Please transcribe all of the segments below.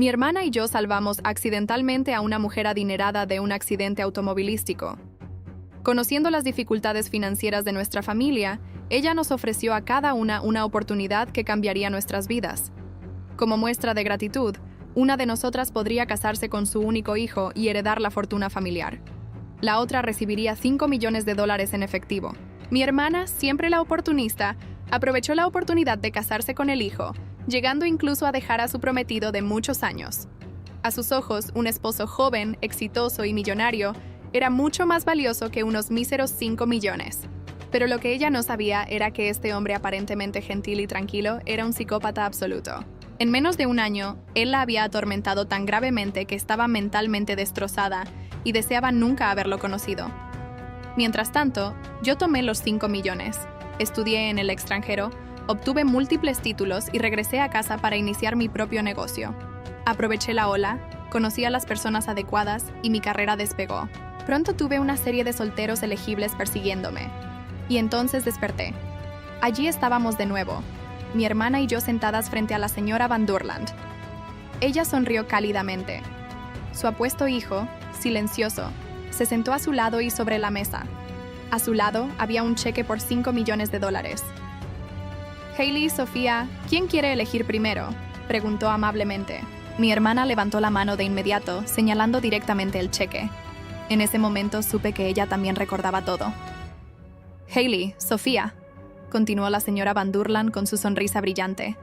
Mi hermana y yo salvamos accidentalmente a una mujer adinerada de un accidente automovilístico. Conociendo las dificultades financieras de nuestra familia, ella nos ofreció a cada una oportunidad que cambiaría nuestras vidas. Como muestra de gratitud, una de nosotras podría casarse con su único hijo y heredar la fortuna familiar. La otra recibiría $5 millones en efectivo. Mi hermana, siempre la oportunista, aprovechó la oportunidad de casarse con el hijo, llegando incluso a dejar a su prometido de muchos años. A sus ojos, un esposo joven, exitoso y millonario era mucho más valioso que unos míseros 5 millones. Pero lo que ella no sabía era que este hombre aparentemente gentil y tranquilo era un psicópata absoluto. En menos de un año, él la había atormentado tan gravemente que estaba mentalmente destrozada y deseaba nunca haberlo conocido. Mientras tanto, yo tomé los 5 millones, estudié en el extranjero, obtuve múltiples títulos y regresé a casa para iniciar mi propio negocio. Aproveché la ola, conocí a las personas adecuadas y mi carrera despegó. Pronto tuve una serie de solteros elegibles persiguiéndome. Y entonces desperté. Allí estábamos de nuevo, mi hermana y yo sentadas frente a la señora Van Durland. Ella sonrió cálidamente. Su apuesto hijo, silencioso, se sentó a su lado y sobre la mesa. A su lado había un cheque por $5 millones. Hailey, Sofía, ¿quién quiere elegir primero?, preguntó amablemente. Mi hermana levantó la mano de inmediato, señalando directamente el cheque. En ese momento supe que ella también recordaba todo. Hailey, Sofía, continuó la señora Van Durland con su sonrisa brillante.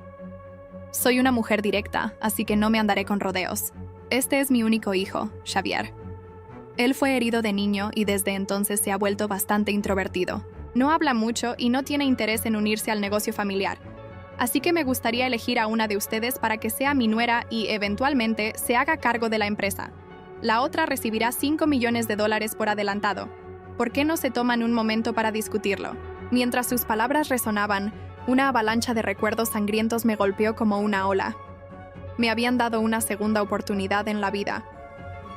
Soy una mujer directa, así que no me andaré con rodeos. Este es mi único hijo, Xavier. Él fue herido de niño y desde entonces se ha vuelto bastante introvertido. No habla mucho y no tiene interés en unirse al negocio familiar. Así que me gustaría elegir a una de ustedes para que sea mi nuera y, eventualmente, se haga cargo de la empresa. La otra recibirá $5 millones por adelantado. ¿Por qué no se toman un momento para discutirlo? Mientras sus palabras resonaban, una avalancha de recuerdos sangrientos me golpeó como una ola. Me habían dado una segunda oportunidad en la vida.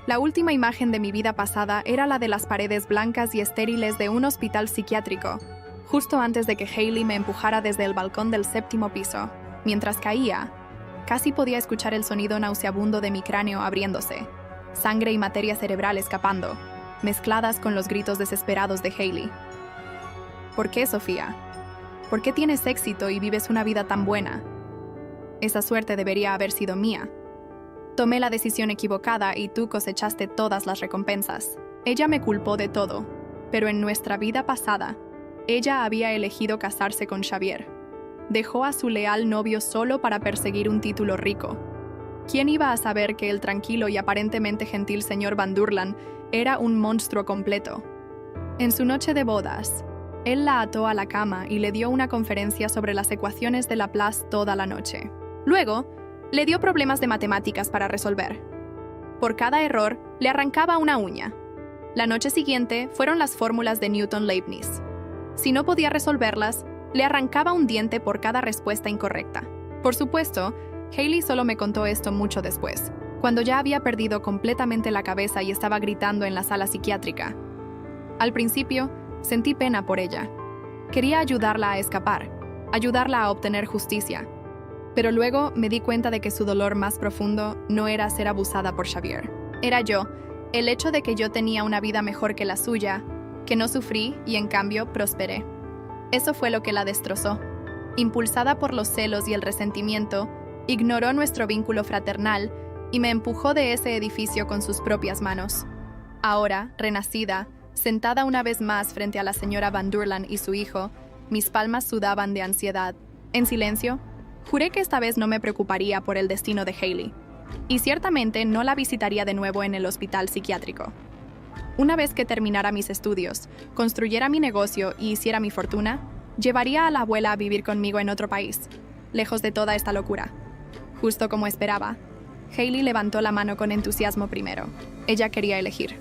La última imagen de mi vida pasada era la de las paredes blancas y estériles de un hospital psiquiátrico, justo antes de que Hailey me empujara desde el balcón del 7º piso. Mientras caía, casi podía escuchar el sonido nauseabundo de mi cráneo abriéndose, sangre y materia cerebral escapando, mezcladas con los gritos desesperados de Hailey. ¿Por qué, Sofía? ¿Por qué tienes éxito y vives una vida tan buena? Esa suerte debería haber sido mía. Tomé la decisión equivocada y tú cosechaste todas las recompensas. Ella me culpó de todo, pero en nuestra vida pasada, ella había elegido casarse con Xavier. Dejó a su leal novio solo para perseguir un título rico. ¿Quién iba a saber que el tranquilo y aparentemente gentil señor Van Durland era un monstruo completo? En su noche de bodas, él la ató a la cama y le dio una conferencia sobre las ecuaciones de Laplace toda la noche. Luego, le dio problemas de matemáticas para resolver. Por cada error, le arrancaba una uña. La noche siguiente fueron las fórmulas de Newton-Leibniz. Si no podía resolverlas, le arrancaba un diente por cada respuesta incorrecta. Por supuesto, Hailey solo me contó esto mucho después, cuando ya había perdido completamente la cabeza y estaba gritando en la sala psiquiátrica. Al principio, sentí pena por ella. Quería ayudarla a escapar, ayudarla a obtener justicia. Pero luego me di cuenta de que su dolor más profundo no era ser abusada por Xavier. Era yo, el hecho de que yo tenía una vida mejor que la suya, que no sufrí y en cambio prosperé. Eso fue lo que la destrozó. Impulsada por los celos y el resentimiento, ignoró nuestro vínculo fraternal y me empujó de ese edificio con sus propias manos. Ahora, renacida, sentada una vez más frente a la señora Van Durland y su hijo, mis palmas sudaban de ansiedad. En silencio, juré que esta vez no me preocuparía por el destino de Hailey, y ciertamente no la visitaría de nuevo en el hospital psiquiátrico. Una vez que terminara mis estudios, construyera mi negocio y hiciera mi fortuna, llevaría a la abuela a vivir conmigo en otro país, lejos de toda esta locura. Justo como esperaba, Hailey levantó la mano con entusiasmo primero. Ella quería elegir.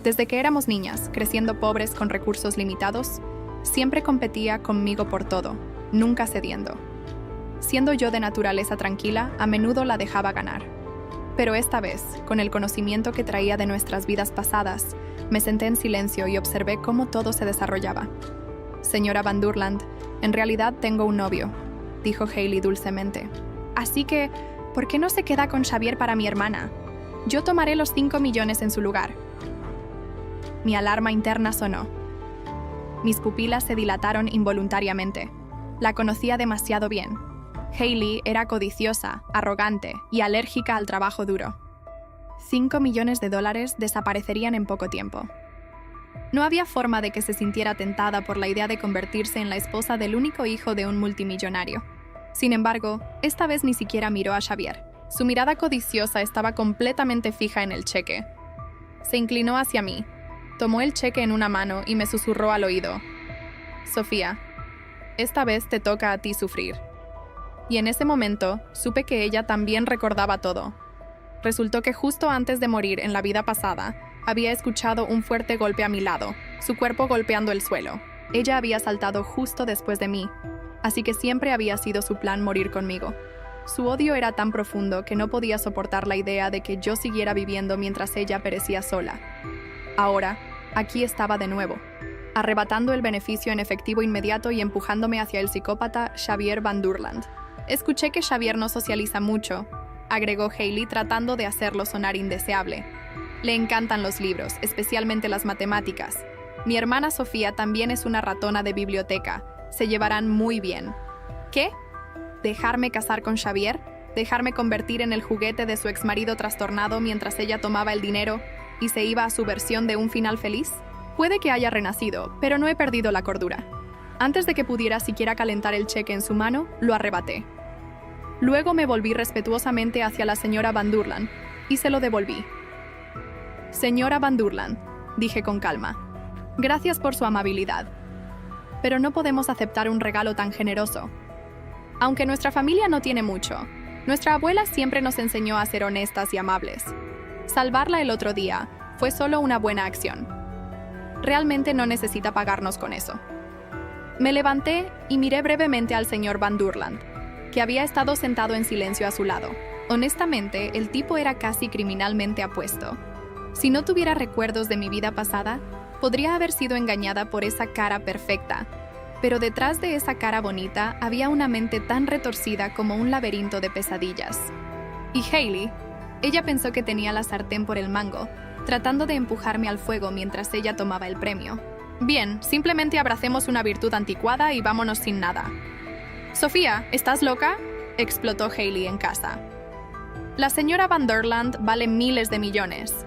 Desde que éramos niñas, creciendo pobres con recursos limitados, siempre competía conmigo por todo, nunca cediendo. Siendo yo de naturaleza tranquila, a menudo la dejaba ganar. Pero esta vez, con el conocimiento que traía de nuestras vidas pasadas, me senté en silencio y observé cómo todo se desarrollaba. Señora Van Durland, en realidad tengo un novio, dijo Hailey dulcemente. Así que, ¿Por qué no se queda con Xavier para mi hermana? Yo tomaré los 5 millones en su lugar. Mi alarma interna sonó. Mis pupilas se dilataron involuntariamente. La conocía demasiado bien. Hailey era codiciosa, arrogante y alérgica al trabajo duro. 5 millones de dólares desaparecerían en poco tiempo. No había forma de que se sintiera tentada por la idea de convertirse en la esposa del único hijo de un multimillonario. Sin embargo, esta vez ni siquiera miró a Xavier. Su mirada codiciosa estaba completamente fija en el cheque. Se inclinó hacia mí, tomó el cheque en una mano y me susurró al oído: «Sofía, esta vez te toca a ti sufrir». Y en ese momento, supe que ella también recordaba todo. Resultó que justo antes de morir en la vida pasada, había escuchado un fuerte golpe a mi lado, su cuerpo golpeando el suelo. Ella había saltado justo después de mí, así que siempre había sido su plan morir conmigo. Su odio era tan profundo que no podía soportar la idea de que yo siguiera viviendo mientras ella perecía sola. Ahora, aquí estaba de nuevo, arrebatando el beneficio en efectivo inmediato y empujándome hacia el psicópata Xavier Van Durland. «Escuché que Xavier no socializa mucho», agregó Hailey tratando de hacerlo sonar indeseable. «Le encantan los libros, especialmente las matemáticas. Mi hermana Sofía también es una ratona de biblioteca. Se llevarán muy bien». «¿Qué? ¿Dejarme casar con Xavier? ¿Dejarme convertir en el juguete de su exmarido trastornado mientras ella tomaba el dinero y se iba a su versión de un final feliz? Puede que haya renacido, pero no he perdido la cordura». Antes de que pudiera siquiera calentar el cheque en su mano, lo arrebaté. Luego me volví respetuosamente hacia la señora Van Durland y se lo devolví. «Señora Van Durland», dije con calma, «gracias por su amabilidad. Pero no podemos aceptar un regalo tan generoso. Aunque nuestra familia no tiene mucho, nuestra abuela siempre nos enseñó a ser honestas y amables. Salvarla el otro día fue solo una buena acción. Realmente no necesita pagarnos con eso». Me levanté y miré brevemente al señor Van Durland, que había estado sentado en silencio a su lado. Honestamente, el tipo era casi criminalmente apuesto. Si no tuviera recuerdos de mi vida pasada, podría haber sido engañada por esa cara perfecta. Pero detrás de esa cara bonita había una mente tan retorcida como un laberinto de pesadillas. Y Hailey, ella pensó que tenía la sartén por el mango, tratando de empujarme al fuego mientras ella tomaba el premio. «Bien, simplemente abracemos una virtud anticuada y vámonos sin nada». «Sofía, ¿estás loca?», explotó Hailey en casa. «La señora Van Durland vale miles de millones.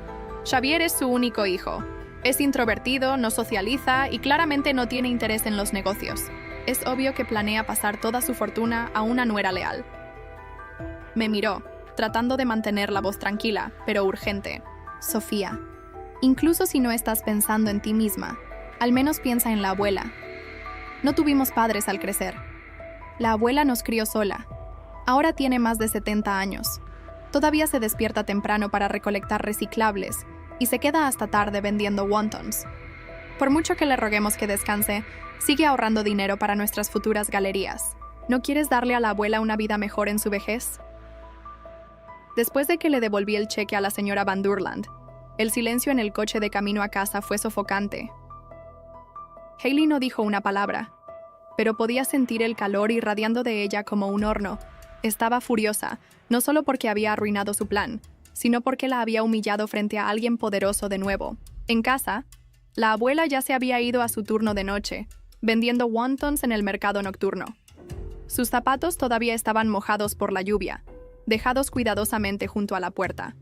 Xavier es su único hijo. Es introvertido, no socializa y claramente no tiene interés en los negocios. Es obvio que planea pasar toda su fortuna a una nuera leal». Me miró, tratando de mantener la voz tranquila, pero urgente. «Sofía, incluso si no estás pensando en ti misma, al menos piensa en la abuela. No tuvimos padres al crecer. La abuela nos crió sola. Ahora tiene más de 70 años. Todavía se despierta temprano para recolectar reciclables y se queda hasta tarde vendiendo wontons. Por mucho que le roguemos que descanse, sigue ahorrando dinero para nuestras futuras galerías. ¿No quieres darle a la abuela una vida mejor en su vejez?». Después de que le devolví el cheque a la señora Van Durland, el silencio en el coche de camino a casa fue sofocante. Hailey no dijo una palabra, pero podía sentir el calor irradiando de ella como un horno. Estaba furiosa, no solo porque había arruinado su plan, sino porque la había humillado frente a alguien poderoso de nuevo. En casa, la abuela ya se había ido a su turno de noche, vendiendo wontons en el mercado nocturno. Sus zapatos todavía estaban mojados por la lluvia, dejados cuidadosamente junto a la puerta.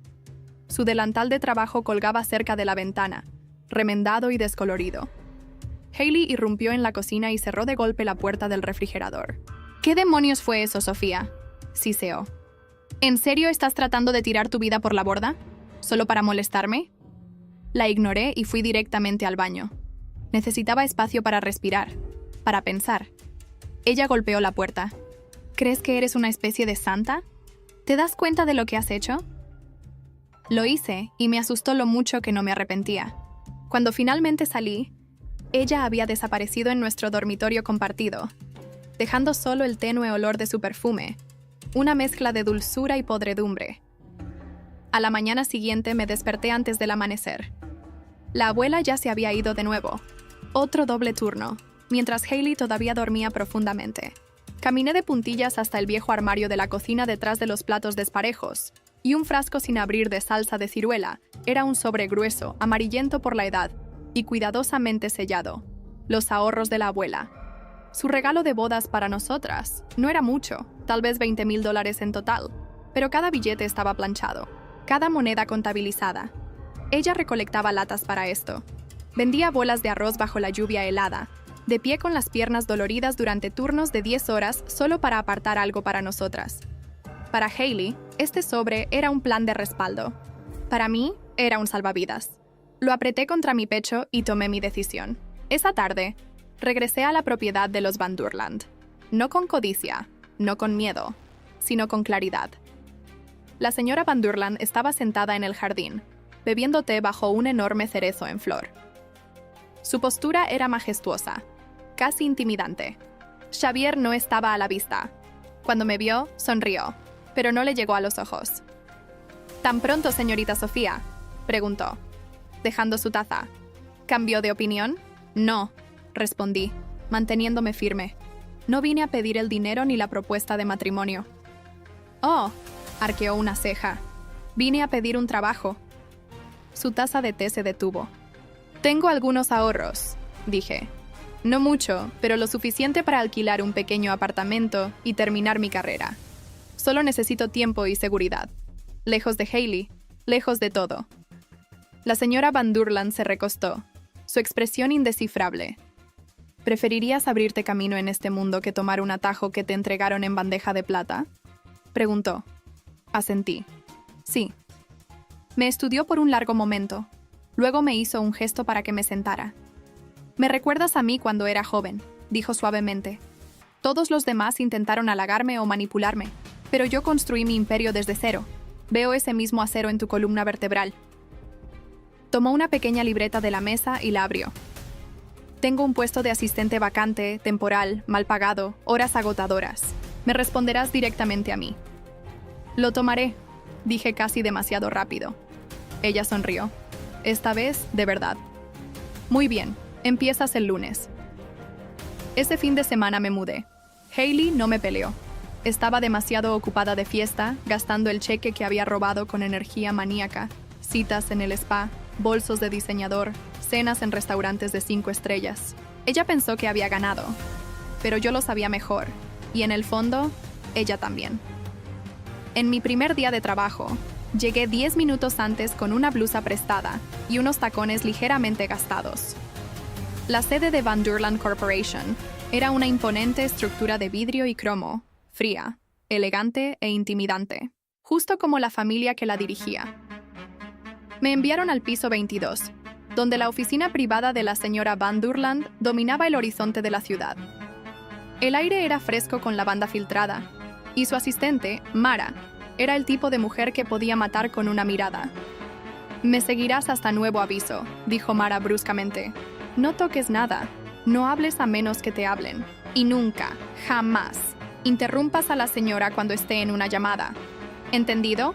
Su delantal de trabajo colgaba cerca de la ventana, remendado y descolorido. Hailey irrumpió en la cocina y cerró de golpe la puerta del refrigerador. «¿Qué demonios fue eso, Sofía?», siseó. «¿En serio estás tratando de tirar tu vida por la borda? ¿Solo para molestarme?». La ignoré y fui directamente al baño. Necesitaba espacio para respirar, para pensar. Ella golpeó la puerta. «¿Crees que eres una especie de santa? ¿Te das cuenta de lo que has hecho?». Lo hice y me asustó lo mucho que no me arrepentía. Cuando finalmente salí, ella había desaparecido en nuestro dormitorio compartido, dejando solo el tenue olor de su perfume, una mezcla de dulzura y podredumbre. A la mañana siguiente me desperté antes del amanecer. La abuela ya se había ido de nuevo, otro doble turno, mientras Hailey todavía dormía profundamente. Caminé de puntillas hasta el viejo armario de la cocina detrás de los platos desparejos, y un frasco sin abrir de salsa de ciruela era un sobre grueso, amarillento por la edad, y cuidadosamente sellado. Los ahorros de la abuela. Su regalo de bodas para nosotras. No era mucho, tal vez $20,000 en total, pero cada billete estaba planchado, cada moneda contabilizada. Ella recolectaba latas para esto. Vendía bolas de arroz bajo la lluvia helada, de pie con las piernas doloridas durante turnos de 10 horas solo para apartar algo para nosotras. Para Hailey, este sobre era un plan de respaldo. Para mí, era un salvavidas. Lo apreté contra mi pecho y tomé mi decisión. Esa tarde, regresé a la propiedad de los Van Durland. No con codicia, no con miedo, sino con claridad. La señora Van Durland estaba sentada en el jardín, bebiendo té bajo un enorme cerezo en flor. Su postura era majestuosa, casi intimidante. Xavier no estaba a la vista. Cuando me vio, sonrió, pero no le llegó a los ojos. «¿Tan pronto, señorita Sofía?», preguntó, dejando su taza. ¿Cambió de opinión? «No», respondí, manteniéndome firme. No vine a pedir el dinero ni la propuesta de matrimonio. «Oh», arqueó una ceja. «Vine a pedir un trabajo». Su taza de té se detuvo. «Tengo algunos ahorros», dije. «No mucho, pero lo suficiente para alquilar un pequeño apartamento y terminar mi carrera. Solo necesito tiempo y seguridad. Lejos de Hailey, lejos de todo». La señora Van Durland se recostó, su expresión indescifrable. «¿Preferirías abrirte camino en este mundo que tomar un atajo que te entregaron en bandeja de plata?», preguntó. Asentí. «Sí». Me estudió por un largo momento. Luego me hizo un gesto para que me sentara. «Me recuerdas a mí cuando era joven», dijo suavemente. «Todos los demás intentaron halagarme o manipularme, pero yo construí mi imperio desde cero. Veo ese mismo acero en tu columna vertebral». Tomó una pequeña libreta de la mesa y la abrió. «Tengo un puesto de asistente vacante, temporal, mal pagado, horas agotadoras. Me responderás directamente a mí». «Lo tomaré», dije casi demasiado rápido. Ella sonrió. Esta vez, de verdad. «Muy bien, empiezas el lunes». Ese fin de semana me mudé. Hailey no me peleó. Estaba demasiado ocupada de fiesta, gastando el cheque que había robado con energía maníaca, citas en el spa, bolsos de diseñador, cenas en restaurantes de 5 estrellas. Ella pensó que había ganado, pero yo lo sabía mejor, y en el fondo, ella también. En mi primer día de trabajo, llegué 10 minutos antes con una blusa prestada y unos tacones ligeramente gastados. La sede de Van Durland Corporation era una imponente estructura de vidrio y cromo, fría, elegante e intimidante, justo como la familia que la dirigía. Me enviaron al piso 22, donde la oficina privada de la señora Van Durland dominaba el horizonte de la ciudad. El aire era fresco con lavanda filtrada, y su asistente, Mara, era el tipo de mujer que podía matar con una mirada. «Me seguirás hasta nuevo aviso», dijo Mara bruscamente. «No toques nada, no hables a menos que te hablen, y nunca, jamás, interrumpas a la señora cuando esté en una llamada. ¿Entendido?».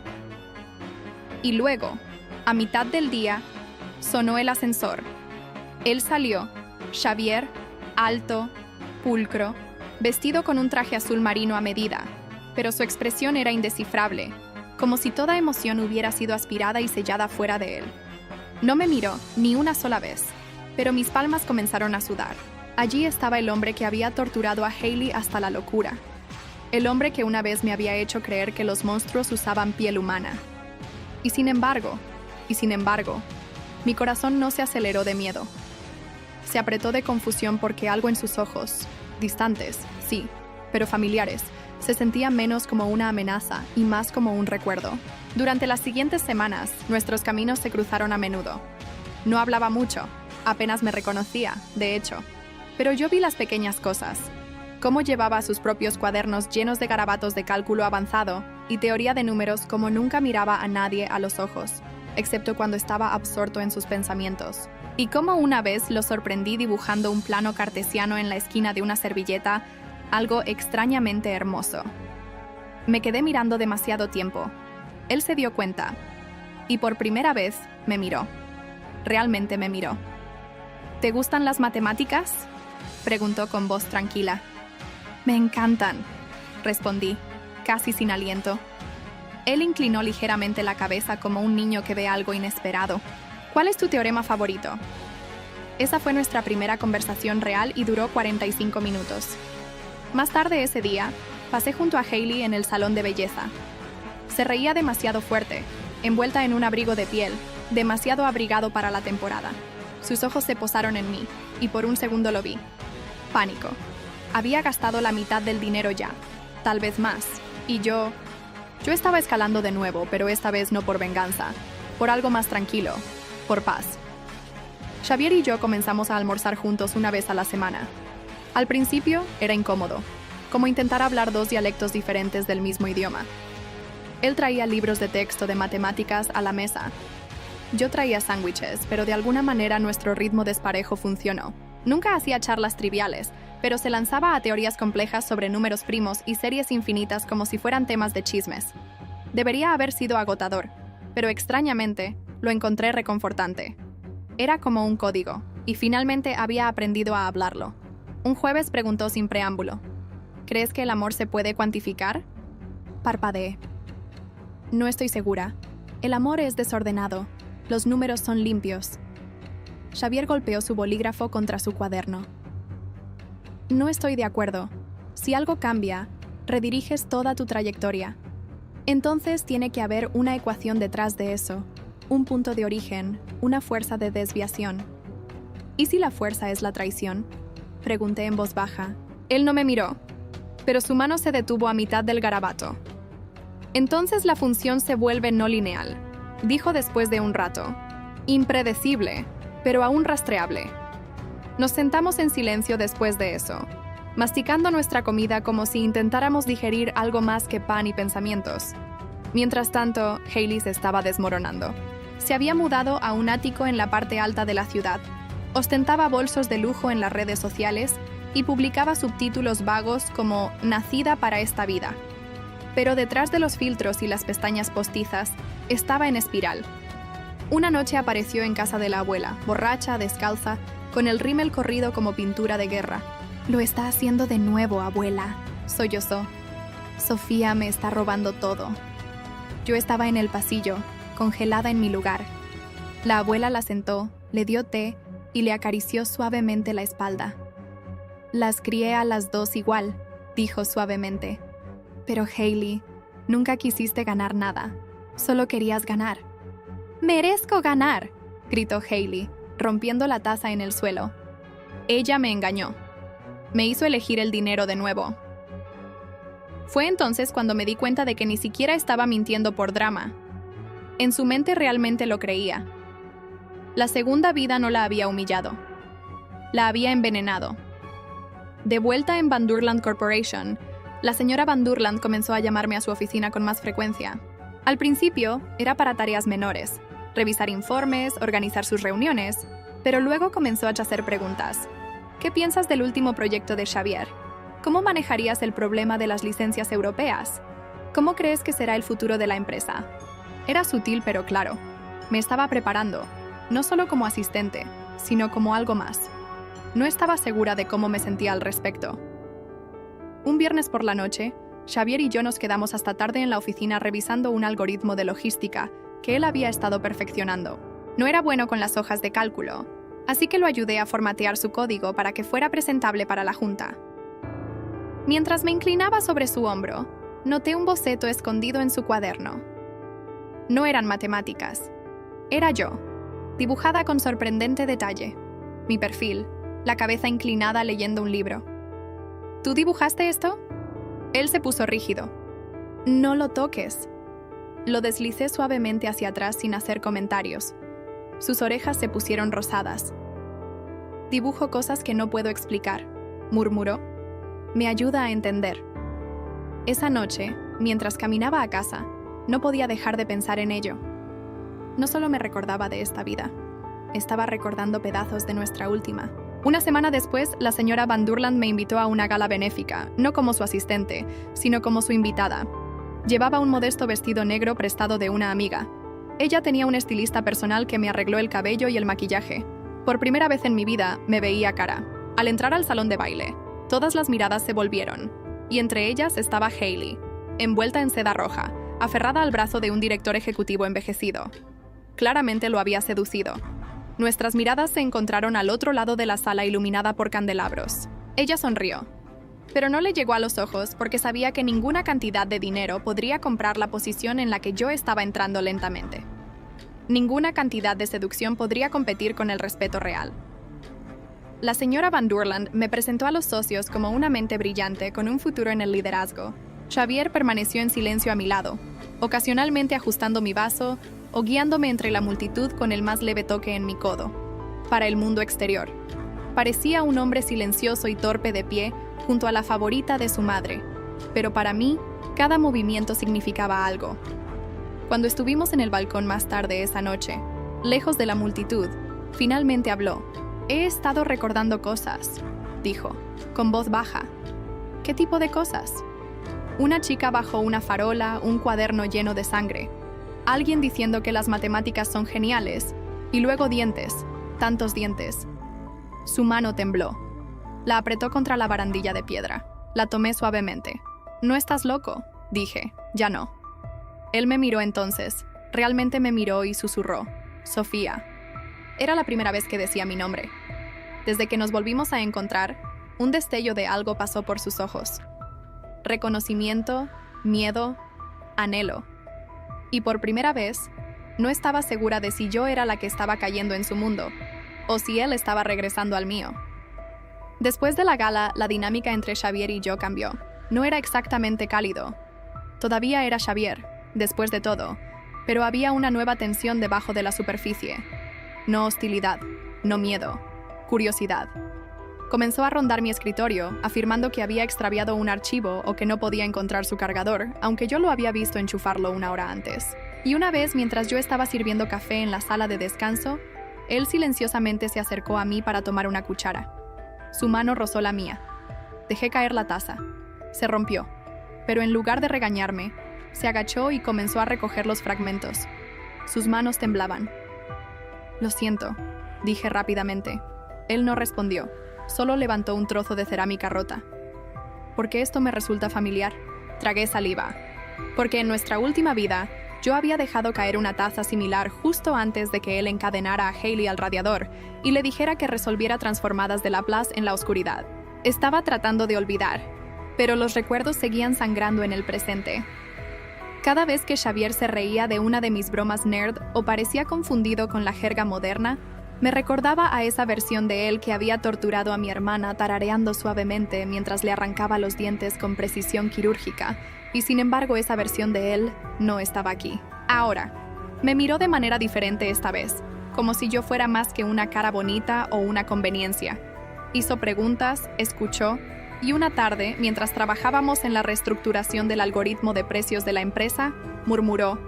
Y luego, a mitad del día, sonó el ascensor. Él salió, Xavier, alto, pulcro, vestido con un traje azul marino a medida, pero su expresión era indescifrable, como si toda emoción hubiera sido aspirada y sellada fuera de él. No me miró ni una sola vez, pero mis palmas comenzaron a sudar. Allí estaba el hombre que había torturado a Hailey hasta la locura. El hombre que una vez me había hecho creer que los monstruos usaban piel humana. Y sin embargo, mi corazón no se aceleró de miedo. Se apretó de confusión porque algo en sus ojos, distantes, sí, pero familiares, se sentía menos como una amenaza y más como un recuerdo. Durante las siguientes semanas, nuestros caminos se cruzaron a menudo. No hablaba mucho, apenas me reconocía, de hecho. Pero yo vi las pequeñas cosas. Cómo llevaba sus propios cuadernos llenos de garabatos de cálculo avanzado y teoría de números como nunca miraba a nadie a los ojos, excepto cuando estaba absorto en sus pensamientos. Y cómo una vez lo sorprendí dibujando un plano cartesiano en la esquina de una servilleta, algo extrañamente hermoso. Me quedé mirando demasiado tiempo. Él se dio cuenta, y por primera vez me miró. Realmente me miró. «¿Te gustan las matemáticas?», preguntó con voz tranquila. Me encantan, respondí, casi sin aliento. Él inclinó ligeramente la cabeza como un niño que ve algo inesperado. ¿Cuál es tu teorema favorito? Esa fue nuestra primera conversación real y duró 45 minutos. Más tarde ese día, pasé junto a Hailey en el salón de belleza. Se reía demasiado fuerte, envuelta en un abrigo de piel, demasiado abrigado para la temporada. Sus ojos se posaron en mí, y por un segundo lo vi. Pánico. Había gastado la mitad del dinero ya, tal vez más, y yo estaba escalando de nuevo, pero esta vez no por venganza, por algo más tranquilo, por paz. Xavier y yo comenzamos a almorzar juntos una vez a la semana. Al principio era incómodo, como intentar hablar dos dialectos diferentes del mismo idioma. Él traía libros de texto de matemáticas a la mesa. Yo traía sándwiches, pero de alguna manera nuestro ritmo desparejo funcionó. Nunca hacía charlas triviales, pero se lanzaba a teorías complejas sobre números primos y series infinitas como si fueran temas de chismes. Debería haber sido agotador, pero extrañamente lo encontré reconfortante. Era como un código, y finalmente había aprendido a hablarlo. Un jueves preguntó sin preámbulo: ¿crees que el amor se puede cuantificar? Parpadeé. No estoy segura. El amor es desordenado. Los números son limpios. Xavier golpeó su bolígrafo contra su cuaderno. No estoy de acuerdo. Si algo cambia, rediriges toda tu trayectoria. Entonces tiene que haber una ecuación detrás de eso, un punto de origen, una fuerza de desviación. ¿Y si la fuerza es la traición? Pregunté en voz baja. Él no me miró, pero su mano se detuvo a mitad del garabato. Entonces la función se vuelve no lineal, dijo después de un rato. Impredecible, pero aún rastreable. Nos sentamos en silencio después de eso, masticando nuestra comida como si intentáramos digerir algo más que pan y pensamientos. Mientras tanto, Hailey se estaba desmoronando. Se había mudado a un ático en la parte alta de la ciudad, ostentaba bolsos de lujo en las redes sociales y publicaba subtítulos vagos como «Nacida para esta vida». Pero detrás de los filtros y las pestañas postizas, estaba en espiral. Una noche apareció en casa de la abuela, borracha, descalza, con el rímel corrido como pintura de guerra. «Lo está haciendo de nuevo, abuela», sollozó. «Sofía me está robando todo». Yo estaba en el pasillo, congelada en mi lugar. La abuela la sentó, le dio té y le acarició suavemente la espalda. «Las crié a las dos igual», dijo suavemente. «Pero Hailey, nunca quisiste ganar nada. Solo querías ganar». «¡Merezco ganar!», gritó Hailey, rompiendo la taza en el suelo. Ella me engañó. Me hizo elegir el dinero de nuevo. Fue entonces cuando me di cuenta de que ni siquiera estaba mintiendo por drama. En su mente realmente lo creía. La segunda vida no la había humillado. La había envenenado. De vuelta en Van Durland Corporation, la señora Van Durland comenzó a llamarme a su oficina con más frecuencia. Al principio, era para tareas menores, revisar informes, organizar sus reuniones, pero luego comenzó a hacer preguntas. ¿Qué piensas del último proyecto de Xavier? ¿Cómo manejarías el problema de las licencias europeas? ¿Cómo crees que será el futuro de la empresa? Era sutil pero claro. Me estaba preparando, no solo como asistente, sino como algo más. No estaba segura de cómo me sentía al respecto. Un viernes por la noche, Xavier y yo nos quedamos hasta tarde en la oficina revisando un algoritmo de logística que él había estado perfeccionando. No era bueno con las hojas de cálculo, así que lo ayudé a formatear su código para que fuera presentable para la junta. Mientras me inclinaba sobre su hombro, noté un boceto escondido en su cuaderno. No eran matemáticas. Era yo, dibujada con sorprendente detalle. Mi perfil, la cabeza inclinada leyendo un libro. ¿Tú dibujaste esto? Él se puso rígido. No lo toques. Lo deslicé suavemente hacia atrás sin hacer comentarios. Sus orejas se pusieron rosadas. Dibujo cosas que no puedo explicar, murmuró. Me ayuda a entender. Esa noche, mientras caminaba a casa, no podía dejar de pensar en ello. No solo me recordaba de esta vida, estaba recordando pedazos de nuestra última. Una semana después, la señora Van Durland me invitó a una gala benéfica, no como su asistente, sino como su invitada. Llevaba un modesto vestido negro prestado de una amiga. Ella tenía un estilista personal que me arregló el cabello y el maquillaje. Por primera vez en mi vida, me veía cara. Al entrar al salón de baile, todas las miradas se volvieron. y entre ellas estaba Hailey, envuelta en seda roja, aferrada al brazo de un director ejecutivo envejecido. Claramente lo había seducido. Nuestras miradas se encontraron al otro lado de la sala iluminada por candelabros. Ella sonrió, pero no le llegó a los ojos porque sabía que ninguna cantidad de dinero podría comprar la posición en la que yo estaba entrando lentamente. Ninguna cantidad de seducción podría competir con el respeto real. La señora Van Durland me presentó a los socios como una mente brillante con un futuro en el liderazgo. Xavier permaneció en silencio a mi lado, ocasionalmente ajustando mi vaso o guiándome entre la multitud con el más leve toque en mi codo. Para el mundo exterior, parecía un hombre silencioso y torpe de pie junto a la favorita de su madre, pero para mí, cada movimiento significaba algo. Cuando estuvimos en el balcón más tarde esa noche, lejos de la multitud, finalmente habló. «He estado recordando cosas», dijo, con voz baja. «¿Qué tipo de cosas?» Una chica bajo una farola, un cuaderno lleno de sangre. Alguien diciendo que las matemáticas son geniales. Y luego dientes, tantos dientes. Su mano tembló. La apretó contra la barandilla de piedra. La tomé suavemente. «¿No estás loco?», dije. «Ya no». Él me miró entonces. Realmente me miró y susurró. «Sofía». Era la primera vez que decía mi nombre. Desde que nos volvimos a encontrar, un destello de algo pasó por sus ojos. Reconocimiento, miedo, anhelo. Y por primera vez, no estaba segura de si yo era la que estaba cayendo en su mundo, o si él estaba regresando al mío. Después de la gala, la dinámica entre Xavier y yo cambió. No era exactamente cálido. Todavía era Xavier, después de todo, pero había una nueva tensión debajo de la superficie. No hostilidad, no miedo, curiosidad. Comenzó a rondar mi escritorio, afirmando que había extraviado un archivo o que no podía encontrar su cargador, aunque yo lo había visto enchufarlo una hora antes. Y una vez, mientras yo estaba sirviendo café en la sala de descanso, él silenciosamente se acercó a mí para tomar una cuchara. Su mano rozó la mía. Dejé caer la taza. Se rompió, pero en lugar de regañarme, se agachó y comenzó a recoger los fragmentos. Sus manos temblaban. «Lo siento», dije rápidamente. Él no respondió. Solo levantó un trozo de cerámica rota. «Porque esto me resulta familiar». Tragué saliva. Porque en nuestra última vida, yo había dejado caer una taza similar justo antes de que él encadenara a Hailey al radiador y le dijera que resolviera transformadas de Laplace en la oscuridad. Estaba tratando de olvidar, pero los recuerdos seguían sangrando en el presente. Cada vez que Xavier se reía de una de mis bromas nerd o parecía confundido con la jerga moderna, me recordaba a esa versión de él que había torturado a mi hermana tarareando suavemente mientras le arrancaba los dientes con precisión quirúrgica, y sin embargo esa versión de él no estaba aquí. Ahora, me miró de manera diferente esta vez, como si yo fuera más que una cara bonita o una conveniencia. Hizo preguntas, escuchó, y una tarde, mientras trabajábamos en la reestructuración del algoritmo de precios de la empresa, murmuró: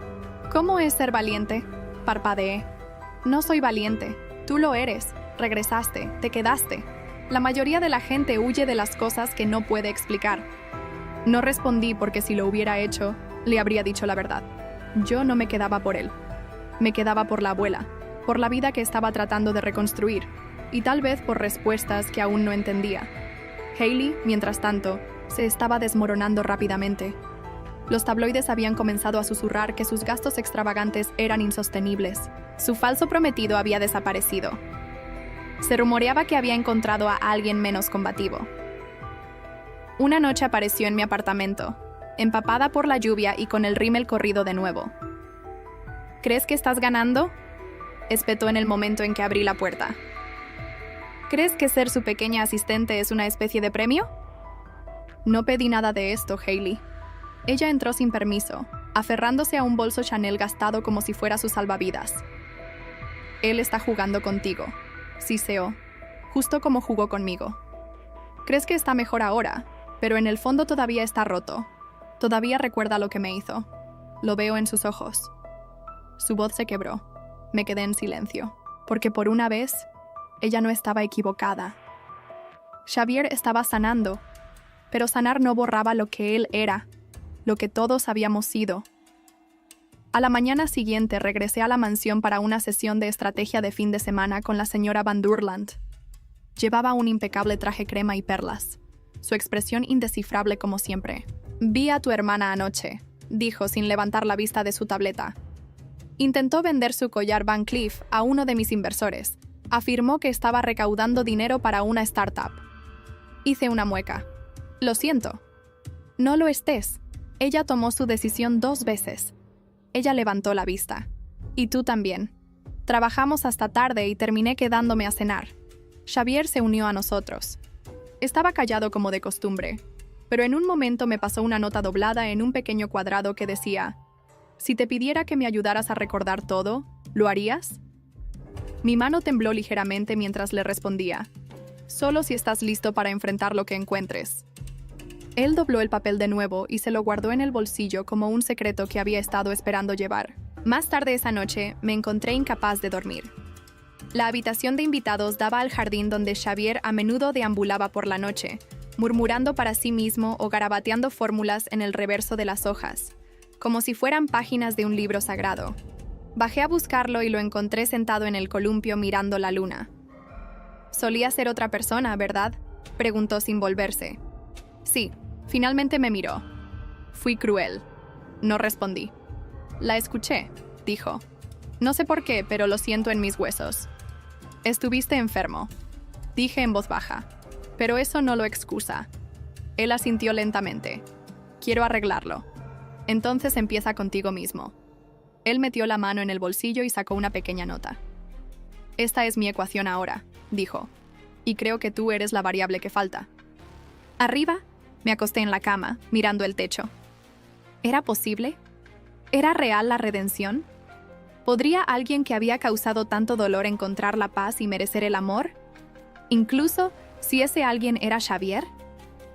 «¿Cómo es ser valiente?». Parpadeé. «No soy valiente. Tú lo eres. Regresaste. Te quedaste. La mayoría de la gente huye de las cosas que no puede explicar». No respondí porque si lo hubiera hecho, le habría dicho la verdad. Yo no me quedaba por él. Me quedaba por la abuela, por la vida que estaba tratando de reconstruir, y tal vez por respuestas que aún no entendía. Hailey, mientras tanto, se estaba desmoronando rápidamente. Los tabloides habían comenzado a susurrar que sus gastos extravagantes eran insostenibles. Su falso prometido había desaparecido. Se rumoreaba que había encontrado a alguien menos combativo. Una noche apareció en mi apartamento, empapada por la lluvia y con el rímel corrido de nuevo. «¿Crees que estás ganando?», espetó en el momento en que abrí la puerta. «¿Crees que ser su pequeña asistente es una especie de premio?». No pedí nada de esto, Hailey. Ella entró sin permiso, aferrándose a un bolso Chanel gastado como si fuera su salvavidas. «Él está jugando contigo», siseó, justo como jugó conmigo. «Crees que está mejor ahora, pero en el fondo todavía está roto. Todavía recuerda lo que me hizo. Lo veo en sus ojos». Su voz se quebró. Me quedé en silencio, porque por una vez, ella no estaba equivocada. Xavier estaba sanando, pero sanar no borraba lo que él era, lo que todos habíamos sido. A la mañana siguiente regresé a la mansión para una sesión de estrategia de fin de semana con la señora Van Durland. Llevaba un impecable traje crema y perlas. su expresión indescifrable como siempre. «Vi a tu hermana anoche», dijo sin levantar la vista de su tableta. «Intentó vender su collar Van Cleef a uno de mis inversores. Afirmó que estaba recaudando dinero para una startup». Hice una mueca. «Lo siento». «No lo estés. Ella tomó su decisión 2 veces». Ella levantó la vista. «Y tú también. Trabajamos hasta tarde y terminé quedándome a cenar». Xavier se unió a nosotros. Estaba callado como de costumbre, pero en un momento me pasó una nota doblada en un pequeño cuadrado que decía: «Si te pidiera que me ayudaras a recordar todo, ¿lo harías?». Mi mano tembló ligeramente mientras le respondía: «Solo si estás listo para enfrentar lo que encuentres». Él dobló el papel de nuevo y se lo guardó en el bolsillo como un secreto que había estado esperando llevar. Más tarde esa noche, me encontré incapaz de dormir. La habitación de invitados daba al jardín donde Xavier a menudo deambulaba por la noche, murmurando para sí mismo o garabateando fórmulas en el reverso de las hojas, como si fueran páginas de un libro sagrado. Bajé a buscarlo y lo encontré sentado en el columpio mirando la luna. «Solía ser otra persona, ¿verdad?», preguntó sin volverse. «Sí», finalmente me miró. «Fui cruel». No respondí. «La escuché», dijo. «No sé por qué, pero lo siento en mis huesos». «Estuviste enfermo», dije en voz baja, pero eso no lo excusa. Él asintió lentamente. «Quiero arreglarlo. Entonces empieza contigo mismo». Él metió la mano en el bolsillo y sacó una pequeña nota. «Esta es mi ecuación ahora», dijo, «y creo que tú eres la variable que falta». Arriba, me acosté en la cama, mirando el techo. ¿Era posible? ¿Era real la redención? ¿Podría alguien que había causado tanto dolor encontrar la paz y merecer el amor? Incluso si ese alguien era Xavier.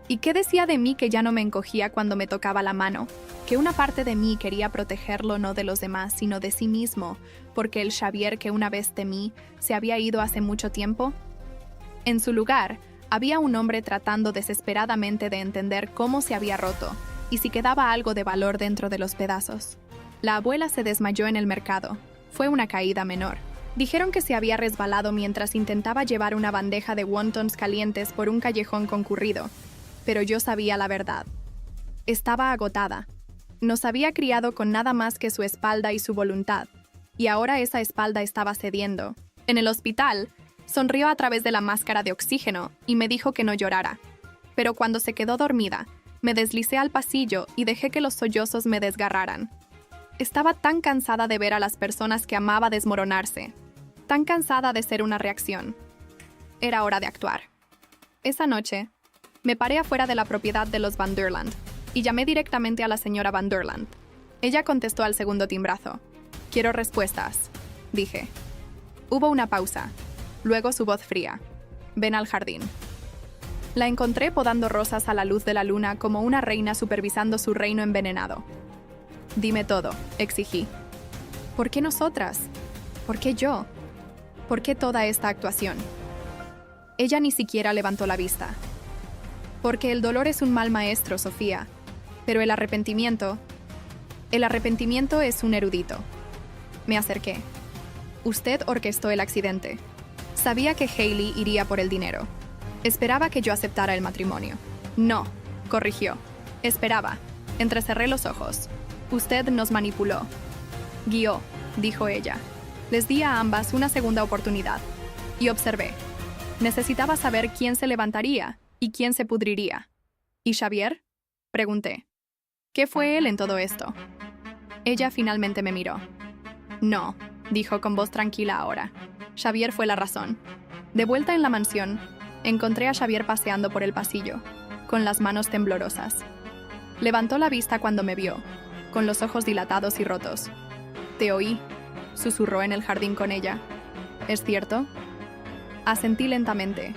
¿Y qué decía de mí que ya no me encogía cuando me tocaba la mano? Que una parte de mí quería protegerlo no de los demás, sino de sí mismo, porque el Xavier que una vez temí se había ido hace mucho tiempo. En su lugar, había un hombre tratando desesperadamente de entender cómo se había roto y si quedaba algo de valor dentro de los pedazos. La abuela se desmayó en el mercado. Fue una caída menor. Dijeron que se había resbalado mientras intentaba llevar una bandeja de wontons calientes por un callejón concurrido, pero yo sabía la verdad. Estaba agotada. Nos había criado con nada más que su espalda y su voluntad, y ahora esa espalda estaba cediendo. En el hospital, sonrió a través de la máscara de oxígeno y me dijo que no llorara. Pero cuando se quedó dormida, me deslicé al pasillo y dejé que los sollozos me desgarraran. Estaba tan cansada de ver a las personas que amaba desmoronarse, tan cansada de ser una reacción. Era hora de actuar. Esa noche, me paré afuera de la propiedad de los Van Durland y llamé directamente a la señora Van Durland. Ella contestó al segundo timbrazo. «Quiero respuestas», dije. Hubo una pausa. Luego su voz fría. «Ven al jardín». La encontré podando rosas a la luz de la luna como una reina supervisando su reino envenenado. «Dime todo», exigí. «¿Por qué nosotras? ¿Por qué yo? ¿Por qué toda esta actuación?» Ella ni siquiera levantó la vista. «Porque el dolor es un mal maestro, Sofía. Pero el arrepentimiento es un erudito». Me acerqué. «Usted orquestó el accidente. Sabía que Hailey iría por el dinero. Esperaba que yo aceptara el matrimonio». «No», corrigió. «Esperaba». Entrecerré los ojos. «Usted nos manipuló». «Guió», dijo ella. Les di a ambas una segunda oportunidad. Y observé. Necesitaba saber quién se levantaría y quién se pudriría. ¿Y Xavier?, pregunté. ¿Qué fue él en todo esto? Ella finalmente me miró. «No», dijo con voz tranquila ahora. «Xavier fue la razón». De vuelta en la mansión, encontré a Xavier paseando por el pasillo, con las manos temblorosas. Levantó la vista cuando me vio, con los ojos dilatados y rotos. «Te oí», susurró en el jardín con ella. «¿Es cierto?». Asentí lentamente.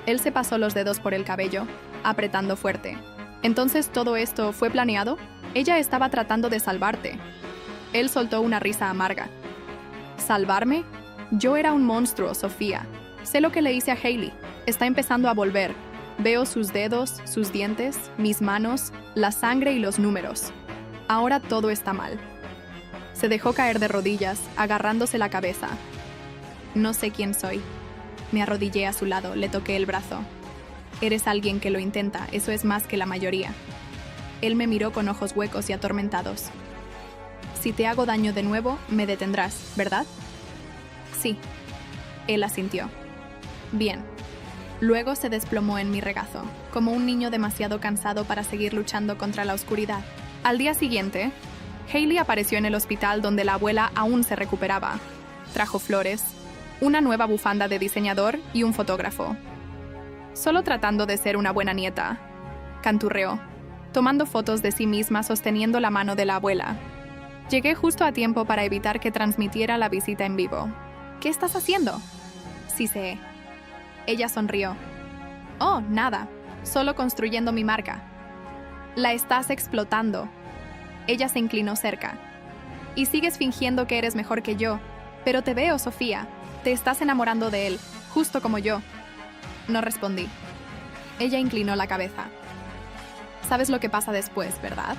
Él se pasó los dedos por el cabello, apretando fuerte. «¿Entonces todo esto fue planeado? Ella estaba tratando de salvarte». Él soltó una risa amarga. «¿Salvarme? Yo era un monstruo, Sofía. Sé lo que le hice a Hailey. Está empezando a volver. Veo sus dedos, sus dientes, mis manos, la sangre y los números. Ahora todo está mal». Se dejó caer de rodillas, agarrándose la cabeza. «No sé quién soy». Me arrodillé a su lado, le toqué el brazo. Eres alguien que lo intenta, eso es más que la mayoría. Él me miró con ojos huecos y atormentados. Si te hago daño de nuevo, me detendrás, ¿verdad? Sí. Él asintió. Bien. Luego se desplomó en mi regazo, como un niño demasiado cansado para seguir luchando contra la oscuridad. Al día siguiente, Hailey apareció en el hospital donde la abuela aún se recuperaba. Trajo flores, una nueva bufanda de diseñador y un fotógrafo. Solo tratando de ser una buena nieta, canturreó, tomando fotos de sí misma sosteniendo la mano de la abuela. Llegué justo a tiempo para evitar que transmitiera la visita en vivo. ¿Qué estás haciendo? Siseé. Ella sonrió. Oh, nada, solo construyendo mi marca. La estás explotando. Ella se inclinó cerca. Y sigues fingiendo que eres mejor que yo. Pero te veo, Sofía. Te estás enamorando de él, justo como yo. No respondí. Ella inclinó la cabeza. Sabes lo que pasa después, ¿verdad?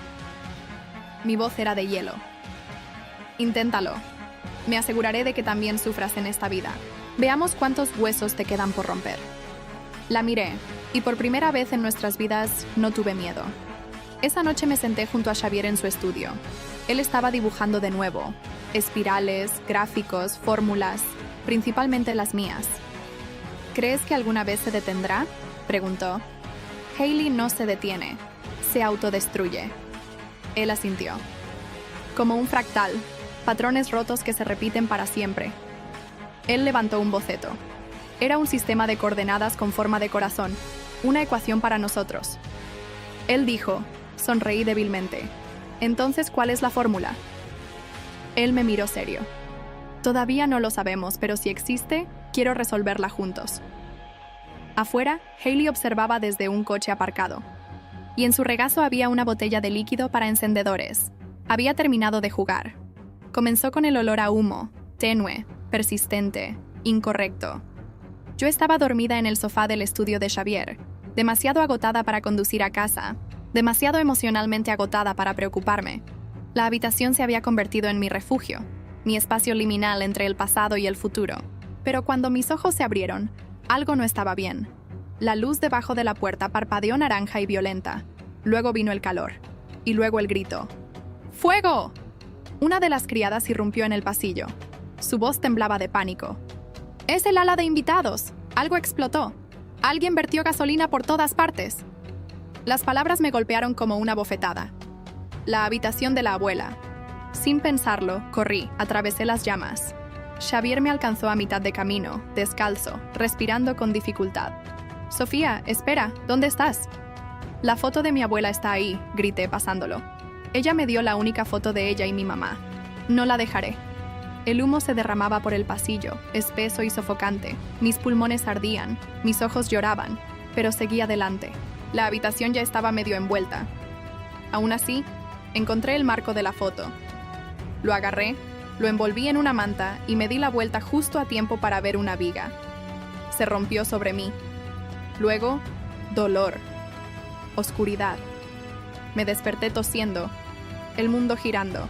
Mi voz era de hielo. Inténtalo. Me aseguraré de que también sufras en esta vida. Veamos cuántos huesos te quedan por romper. La miré, y por primera vez en nuestras vidas no tuve miedo. Esa noche me senté junto a Xavier en su estudio. Él estaba dibujando de nuevo. Espirales, gráficos, fórmulas, principalmente las mías. ¿Crees que alguna vez se detendrá?, preguntó. Hailey no se detiene, se autodestruye. Él asintió. Como un fractal, patrones rotos que se repiten para siempre. Él levantó un boceto. Era un sistema de coordenadas con forma de corazón, una ecuación para nosotros. Él dijo, sonreí débilmente. Entonces, ¿cuál es la fórmula? Él me miró serio. Todavía no lo sabemos, pero si existe, quiero resolverla juntos. Afuera, Hailey observaba desde un coche aparcado. Y en su regazo había una botella de líquido para encendedores. Había terminado de jugar. Comenzó con el olor a humo, tenue, persistente, incorrecto. Yo estaba dormida en el sofá del estudio de Xavier, demasiado agotada para conducir a casa, demasiado emocionalmente agotada para preocuparme. La habitación se había convertido en mi refugio, mi espacio liminal entre el pasado y el futuro. Pero cuando mis ojos se abrieron, algo no estaba bien. La luz debajo de la puerta parpadeó naranja y violenta. Luego vino el calor. Y luego el grito. ¡Fuego! Una de las criadas irrumpió en el pasillo. Su voz temblaba de pánico. ¡Es el ala de invitados! Algo explotó. Alguien vertió gasolina por todas partes. Las palabras me golpearon como una bofetada. La habitación de la abuela. Sin pensarlo, corrí, atravesé las llamas. Xavier me alcanzó a mitad de camino, descalzo, respirando con dificultad. «Sofía, espera, ¿dónde estás?» «La foto de mi abuela está ahí», grité pasándolo. Ella me dio la única foto de ella y mi mamá. «No la dejaré». El humo se derramaba por el pasillo, espeso y sofocante. Mis pulmones ardían, mis ojos lloraban, pero seguí adelante. La habitación ya estaba medio envuelta. Aún así, encontré el marco de la foto. Lo agarré, lo envolví en una manta y me di la vuelta justo a tiempo para ver una viga. Se rompió sobre mí. Luego, dolor. Oscuridad. Me desperté tosiendo, el mundo girando.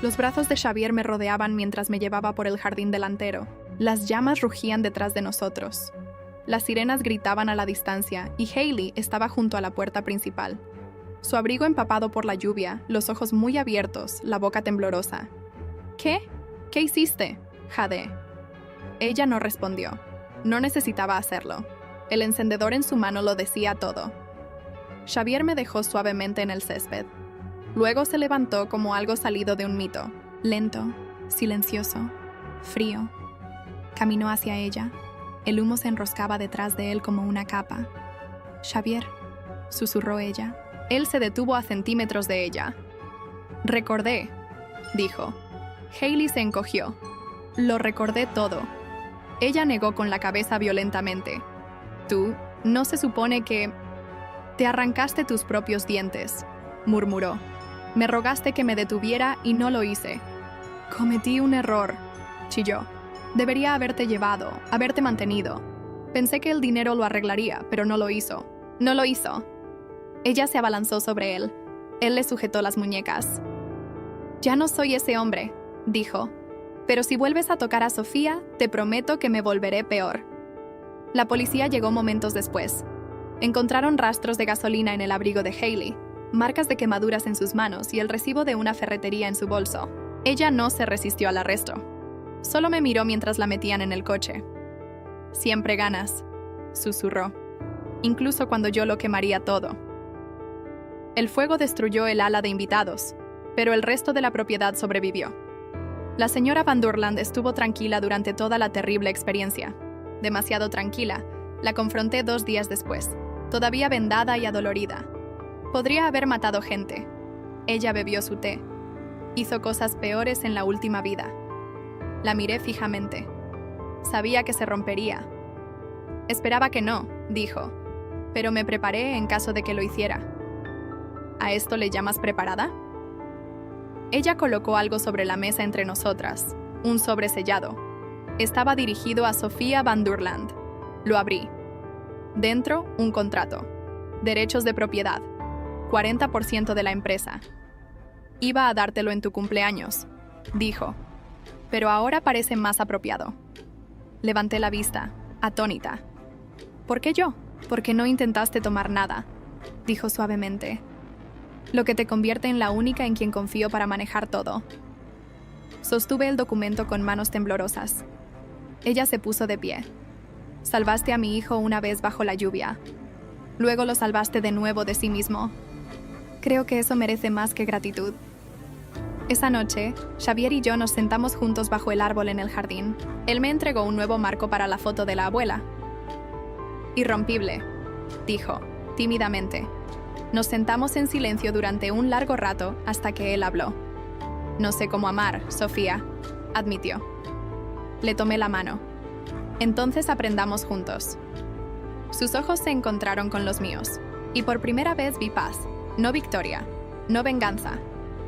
Los brazos de Xavier me rodeaban mientras me llevaba por el jardín delantero. Las llamas rugían detrás de nosotros. Las sirenas gritaban a la distancia y Hailey estaba junto a la puerta principal. Su abrigo empapado por la lluvia, los ojos muy abiertos, la boca temblorosa. «¿Qué? ¿Qué hiciste?» jadeé. Ella no respondió. No necesitaba hacerlo. El encendedor en su mano lo decía todo. Xavier me dejó suavemente en el césped. Luego se levantó como algo salido de un mito. Lento, silencioso, frío. Caminó hacia ella. El humo se enroscaba detrás de él como una capa. «Xavier», susurró ella. Él se detuvo a centímetros de ella. «Recordé», dijo. Hailey se encogió. «Lo recordé todo». Ella negó con la cabeza violentamente. «Tú, no se supone que...» «Te arrancaste tus propios dientes», murmuró. «Me rogaste que me detuviera y no lo hice». «Cometí un error», chilló. «Debería haberte llevado, haberte mantenido. Pensé que el dinero lo arreglaría, pero no lo hizo». «No lo hizo». Ella se abalanzó sobre él. Él le sujetó las muñecas. «Ya no soy ese hombre», dijo. «Pero si vuelves a tocar a Sofía, te prometo que me volveré peor». La policía llegó momentos después. Encontraron rastros de gasolina en el abrigo de Hailey, marcas de quemaduras en sus manos y el recibo de una ferretería en su bolso. Ella no se resistió al arresto. Solo me miró mientras la metían en el coche. «Siempre ganas», susurró, incluso cuando yo lo quemaría todo. El fuego destruyó el ala de invitados, pero el resto de la propiedad sobrevivió. La señora Van Durland estuvo tranquila durante toda la terrible experiencia. Demasiado tranquila. La confronté 2 días después, todavía vendada y adolorida. Podría haber matado gente. Ella bebió su té. Hizo cosas peores en la última vida. La miré fijamente. Sabía que se rompería. Esperaba que no, dijo, pero me preparé en caso de que lo hiciera. ¿A esto le llamas preparada? Ella colocó algo sobre la mesa entre nosotras, un sobre sellado. Estaba dirigido a Sofía Van Durland. Lo abrí. Dentro, un contrato. Derechos de propiedad. 40% de la empresa. Iba a dártelo en tu cumpleaños, dijo. Pero ahora parece más apropiado. Levanté la vista, atónita. ¿Por qué yo? Porque no intentaste tomar nada, dijo suavemente. Lo que te convierte en la única en quien confío para manejar todo. Sostuve el documento con manos temblorosas. Ella se puso de pie. Salvaste a mi hijo una vez bajo la lluvia. Luego lo salvaste de nuevo de sí mismo. Creo que eso merece más que gratitud. Esa noche, Xavier y yo nos sentamos juntos bajo el árbol en el jardín. Él me entregó un nuevo marco para la foto de la abuela. Irrompible, dijo, tímidamente. Nos sentamos en silencio durante un largo rato hasta que él habló. No sé cómo amar, Sofía, admitió. Le tomé la mano. Entonces aprendamos juntos. Sus ojos se encontraron con los míos, y por primera vez vi paz, no victoria, no venganza,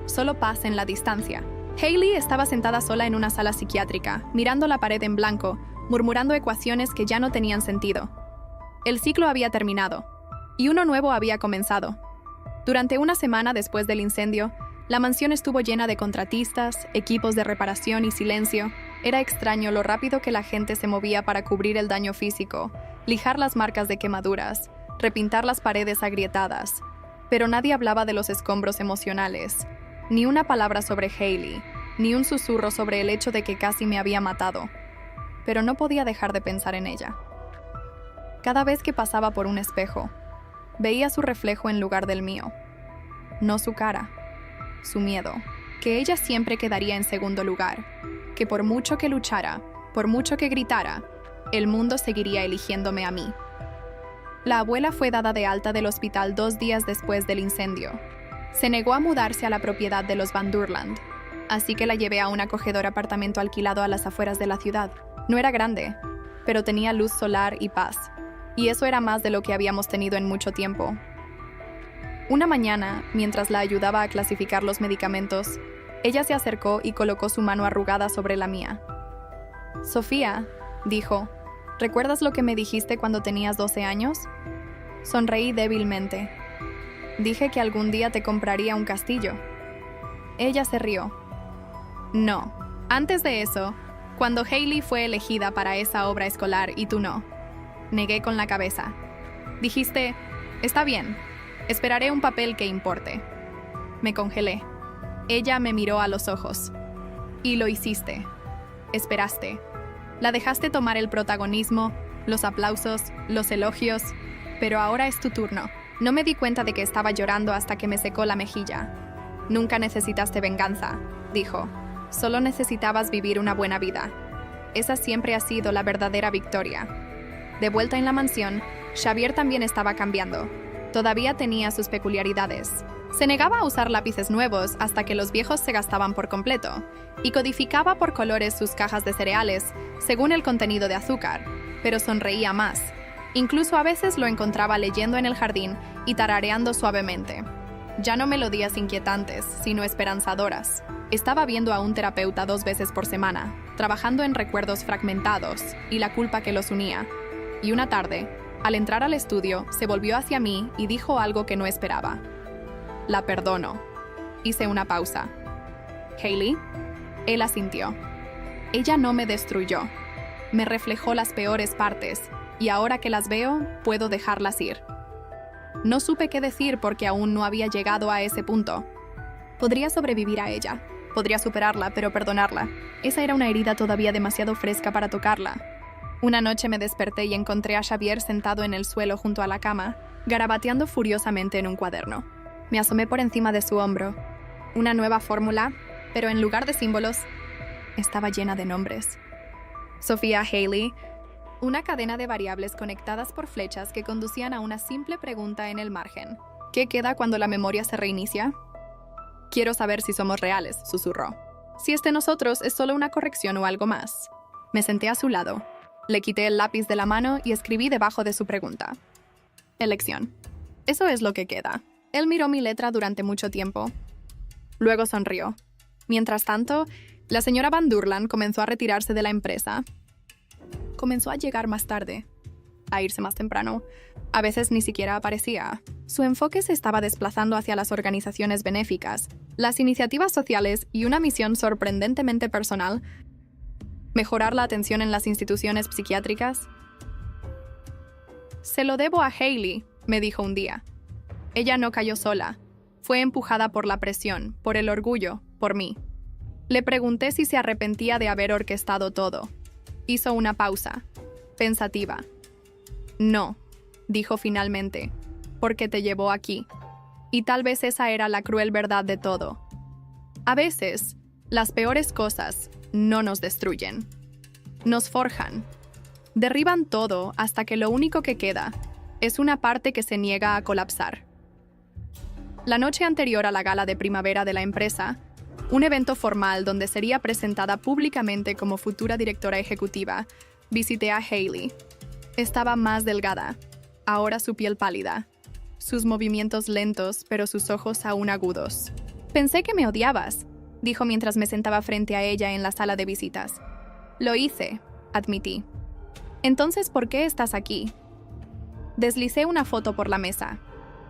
solo paz en la distancia. Hailey estaba sentada sola en una sala psiquiátrica, mirando la pared en blanco, murmurando ecuaciones que ya no tenían sentido. El ciclo había terminado, y uno nuevo había comenzado. Durante una semana después del incendio, la mansión estuvo llena de contratistas, equipos de reparación y silencio. Era extraño lo rápido que la gente se movía para cubrir el daño físico, lijar las marcas de quemaduras, repintar las paredes agrietadas. Pero nadie hablaba de los escombros emocionales. Ni una palabra sobre Hailey, ni un susurro sobre el hecho de que casi me había matado. Pero no podía dejar de pensar en ella. Cada vez que pasaba por un espejo, veía su reflejo en lugar del mío. No su cara, su miedo, que ella siempre quedaría en segundo lugar, que por mucho que luchara, por mucho que gritara, el mundo seguiría eligiéndome a mí. La abuela fue dada de alta del hospital 2 días después del incendio. Se negó a mudarse a la propiedad de los Van Durland, así que la llevé a un acogedor apartamento alquilado a las afueras de la ciudad. No era grande, pero tenía luz solar y paz, y eso era más de lo que habíamos tenido en mucho tiempo. Una mañana, mientras la ayudaba a clasificar los medicamentos, ella se acercó y colocó su mano arrugada sobre la mía. «Sofía», dijo, «¿recuerdas lo que me dijiste cuando tenías 12 años?» Sonreí débilmente. Dije que algún día te compraría un castillo. Ella se rió. «No, antes de eso, cuando Hailey fue elegida para esa obra escolar y tú no». Negué con la cabeza. Dijiste, «Está bien, esperaré un papel que importe». Me congelé. Ella me miró a los ojos. «Y lo hiciste. Esperaste. La dejaste tomar el protagonismo, los aplausos, los elogios, pero ahora es tu turno». No me di cuenta de que estaba llorando hasta que me secó la mejilla. «Nunca necesitaste venganza», dijo. «Solo necesitabas vivir una buena vida. Esa siempre ha sido la verdadera victoria». De vuelta en la mansión, Xavier también estaba cambiando. Todavía tenía sus peculiaridades. Se negaba a usar lápices nuevos hasta que los viejos se gastaban por completo, y codificaba por colores sus cajas de cereales, según el contenido de azúcar, pero sonreía más. Incluso a veces lo encontraba leyendo en el jardín y tarareando suavemente. Ya no melodías inquietantes, sino esperanzadoras. Estaba viendo a un terapeuta 2 veces por semana, trabajando en recuerdos fragmentados y la culpa que los unía. Y una tarde, al entrar al estudio, se volvió hacia mí y dijo algo que no esperaba. «La perdono». Hice una pausa. «¿Hailey?» Él asintió. «Ella no me destruyó. Me reflejó las peores partes, y ahora que las veo, puedo dejarlas ir». No supe qué decir porque aún no había llegado a ese punto. Podría sobrevivir a ella. Podría superarla, pero perdonarla. Esa era una herida todavía demasiado fresca para tocarla. Una noche me desperté y encontré a Xavier sentado en el suelo junto a la cama, garabateando furiosamente en un cuaderno. Me asomé por encima de su hombro. Una nueva fórmula, pero en lugar de símbolos, estaba llena de nombres. Sofía Haley, una cadena de variables conectadas por flechas que conducían a una simple pregunta en el margen. ¿Qué queda cuando la memoria se reinicia? Quiero saber si somos reales, susurró. Si nosotros es solo una corrección o algo más. Me senté a su lado. Le quité el lápiz de la mano y escribí debajo de su pregunta. Elección. Eso es lo que queda. Él miró mi letra durante mucho tiempo. Luego sonrió. Mientras tanto, la señora Van Durland comenzó a retirarse de la empresa. Comenzó a llegar más tarde, a irse más temprano. A veces ni siquiera aparecía. Su enfoque se estaba desplazando hacia las organizaciones benéficas, las iniciativas sociales y una misión sorprendentemente personal: mejorar la atención en las instituciones psiquiátricas. Se lo debo a Haley, me dijo un día. Ella no cayó sola. Fue empujada por la presión, por el orgullo, por mí. Le pregunté si se arrepentía de haber orquestado todo. Hizo una pausa, pensativa. No, dijo finalmente, porque te llevó aquí. Y tal vez esa era la cruel verdad de todo. A veces, las peores cosas no nos destruyen. Nos forjan. Derriban todo hasta que lo único que queda es una parte que se niega a colapsar. La noche anterior a la gala de primavera de la empresa, un evento formal donde sería presentada públicamente como futura directora ejecutiva, visité a Haley. Estaba más delgada, ahora su piel pálida, sus movimientos lentos, pero sus ojos aún agudos. Pensé que me odiabas, dijo mientras me sentaba frente a ella en la sala de visitas. Lo hice, admití. Entonces, ¿por qué estás aquí? Deslicé una foto por la mesa.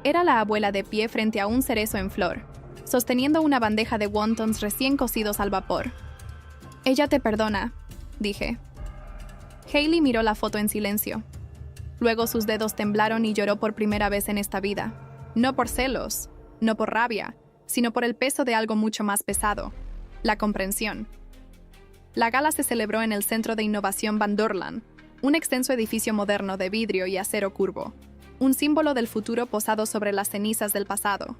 Era la abuela de pie frente a un cerezo en flor, sosteniendo una bandeja de wontons recién cocidos al vapor. Ella te perdona, dije. Haley miró la foto en silencio. Luego sus dedos temblaron y lloró por primera vez en esta vida. No por celos, no por rabia, sino por el peso de algo mucho más pesado: la comprensión. La gala se celebró en el Centro de Innovación Van Durland, un extenso edificio moderno de vidrio y acero curvo, un símbolo del futuro posado sobre las cenizas del pasado.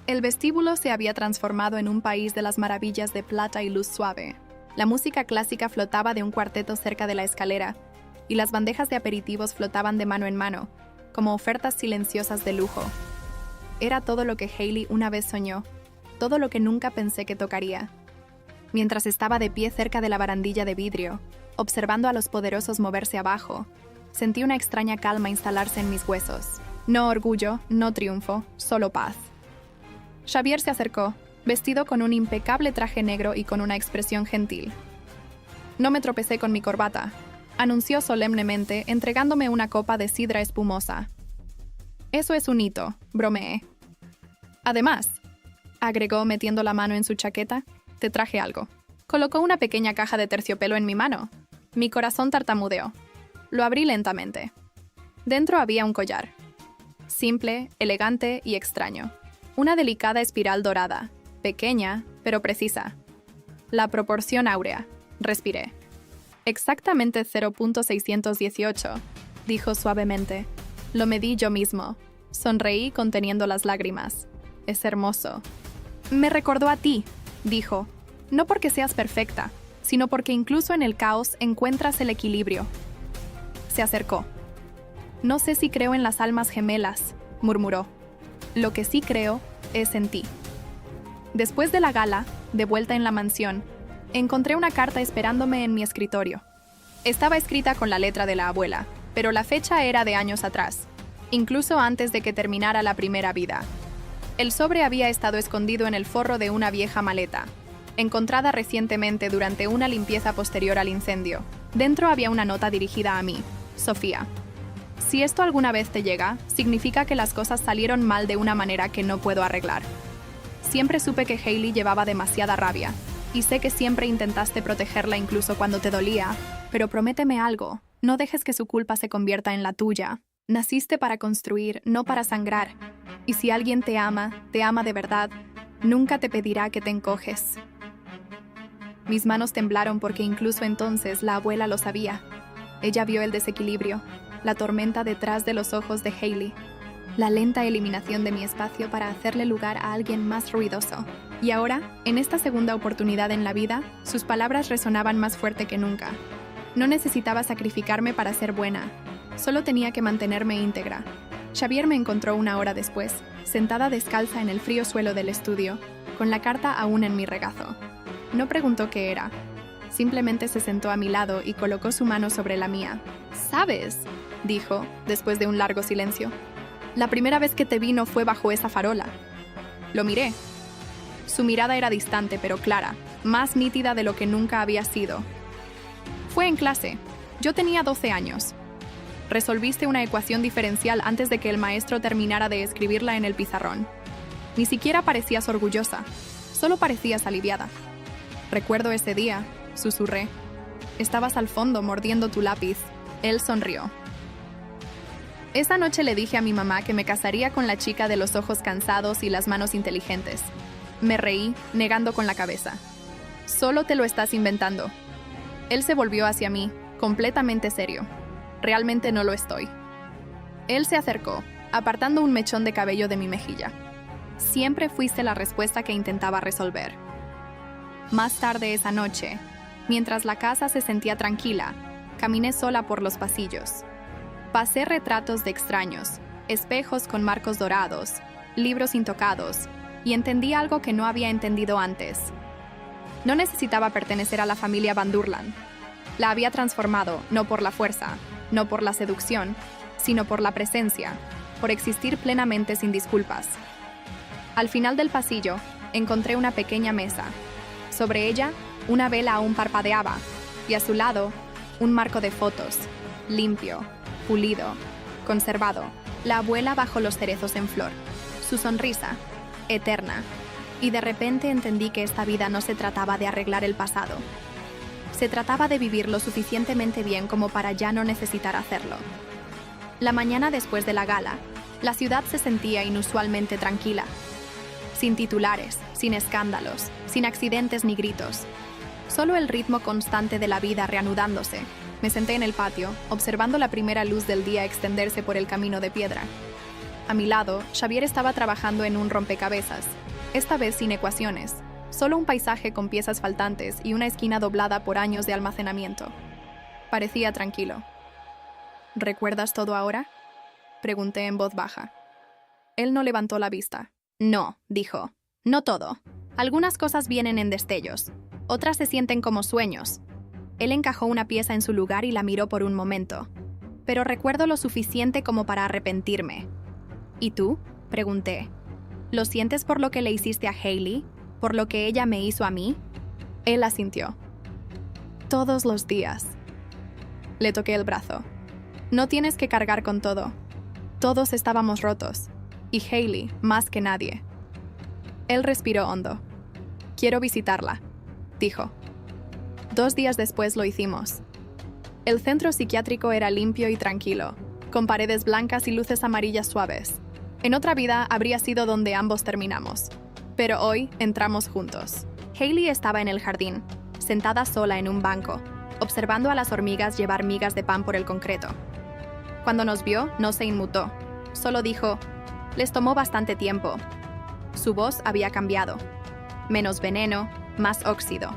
El vestíbulo se había transformado en un país de las maravillas de plata y luz suave. La música clásica flotaba de un cuarteto cerca de la escalera, y las bandejas de aperitivos flotaban de mano en mano, como ofertas silenciosas de lujo. Era todo lo que Haley una vez soñó, todo lo que nunca pensé que tocaría. Mientras estaba de pie cerca de la barandilla de vidrio, observando a los poderosos moverse abajo, sentí una extraña calma instalarse en mis huesos. No orgullo, no triunfo, solo paz. Xavier se acercó, vestido con un impecable traje negro y con una expresión gentil. No me tropecé con mi corbata, anunció solemnemente, entregándome una copa de sidra espumosa. Eso es un hito, bromeé. Además, agregó metiendo la mano en su chaqueta, te traje algo. Colocó una pequeña caja de terciopelo en mi mano. Mi corazón tartamudeó. Lo abrí lentamente. Dentro había un collar. Simple, elegante y extraño. Una delicada espiral dorada, pequeña, pero precisa. La proporción áurea, respiré. Exactamente 0.618, dijo suavemente. Lo medí yo mismo. Sonreí conteniendo las lágrimas. Es hermoso. Me recordó a ti, dijo. No porque seas perfecta, sino porque incluso en el caos encuentras el equilibrio. Se acercó. No sé si creo en las almas gemelas, murmuró. Lo que sí creo es en ti. Después de la gala, de vuelta en la mansión, encontré una carta esperándome en mi escritorio. Estaba escrita con la letra de la abuela, pero la fecha era de años atrás, incluso antes de que terminara la primera vida. El sobre había estado escondido en el forro de una vieja maleta, encontrada recientemente durante una limpieza posterior al incendio. Dentro había una nota dirigida a mí, Sofía. Si esto alguna vez te llega, significa que las cosas salieron mal de una manera que no puedo arreglar. Siempre supe que Haley llevaba demasiada rabia, y sé que siempre intentaste protegerla incluso cuando te dolía, pero prométeme algo, no dejes que su culpa se convierta en la tuya. Naciste para construir, no para sangrar. Y si alguien te ama de verdad, nunca te pedirá que te encoges. Mis manos temblaron porque incluso entonces la abuela lo sabía. Ella vio el desequilibrio, la tormenta detrás de los ojos de Hailey, la lenta eliminación de mi espacio para hacerle lugar a alguien más ruidoso. Y ahora, en esta segunda oportunidad en la vida, sus palabras resonaban más fuerte que nunca. No necesitaba sacrificarme para ser buena, solo tenía que mantenerme íntegra. Xavier me encontró una hora después, sentada descalza en el frío suelo del estudio, con la carta aún en mi regazo. No preguntó qué era. Simplemente se sentó a mi lado y colocó su mano sobre la mía. «¿Sabes?», dijo, después de un largo silencio. «La primera vez que te vi no fue bajo esa farola». Lo miré. Su mirada era distante pero clara, más nítida de lo que nunca había sido. «Fue en clase. Yo tenía 12 años. Resolviste una ecuación diferencial antes de que el maestro terminara de escribirla en el pizarrón. Ni siquiera parecías orgullosa, solo parecías aliviada. Recuerdo ese día», susurré. «Estabas al fondo mordiendo tu lápiz». Él sonrió. Esa noche le dije a mi mamá que me casaría con la chica de los ojos cansados y las manos inteligentes. Me reí, negando con la cabeza. «Solo te lo estás inventando». Él se volvió hacia mí, completamente serio. «Realmente no lo estoy». Él se acercó, apartando un mechón de cabello de mi mejilla. «Siempre fuiste la respuesta que intentaba resolver». Más tarde esa noche, mientras la casa se sentía tranquila, caminé sola por los pasillos. Pasé retratos de extraños, espejos con marcos dorados, libros intocados, y entendí algo que no había entendido antes. No necesitaba pertenecer a la familia Van Durland. La había transformado, no por la fuerza, no por la seducción, sino por la presencia, por existir plenamente sin disculpas. Al final del pasillo, encontré una pequeña mesa. Sobre ella, una vela aún parpadeaba, y a su lado, un marco de fotos, limpio, pulido, conservado. La abuela bajo los cerezos en flor. Su sonrisa, eterna. Y de repente entendí que esta vida no se trataba de arreglar el pasado. Se trataba de vivir lo suficientemente bien como para ya no necesitar hacerlo. La mañana después de la gala, la ciudad se sentía inusualmente tranquila. Sin titulares, sin escándalos, sin accidentes ni gritos. Solo el ritmo constante de la vida reanudándose. Me senté en el patio, observando la primera luz del día extenderse por el camino de piedra. A mi lado, Xavier estaba trabajando en un rompecabezas, esta vez sin ecuaciones, solo un paisaje con piezas faltantes y una esquina doblada por años de almacenamiento. Parecía tranquilo. «¿Recuerdas todo ahora?», pregunté en voz baja. Él no levantó la vista. «No», dijo, «no todo. Algunas cosas vienen en destellos, otras se sienten como sueños». Él encajó una pieza en su lugar y la miró por un momento. «Pero recuerdo lo suficiente como para arrepentirme». «¿Y tú?», pregunté. «¿Lo sientes por lo que le hiciste a Hailey? ¿Por lo que ella me hizo a mí?». Él asintió. «Todos los días». Le toqué el brazo. «No tienes que cargar con todo. Todos estábamos rotos. Y Hailey, más que nadie». Él respiró hondo. «Quiero visitarla», dijo. 2 días después lo hicimos. El centro psiquiátrico era limpio y tranquilo, con paredes blancas y luces amarillas suaves. En otra vida habría sido donde ambos terminamos. Pero hoy entramos juntos. Hailey estaba en el jardín, sentada sola en un banco, observando a las hormigas llevar migas de pan por el concreto. Cuando nos vio, no se inmutó. Solo dijo, «Les tomó bastante tiempo». Su voz había cambiado. Menos veneno, más óxido.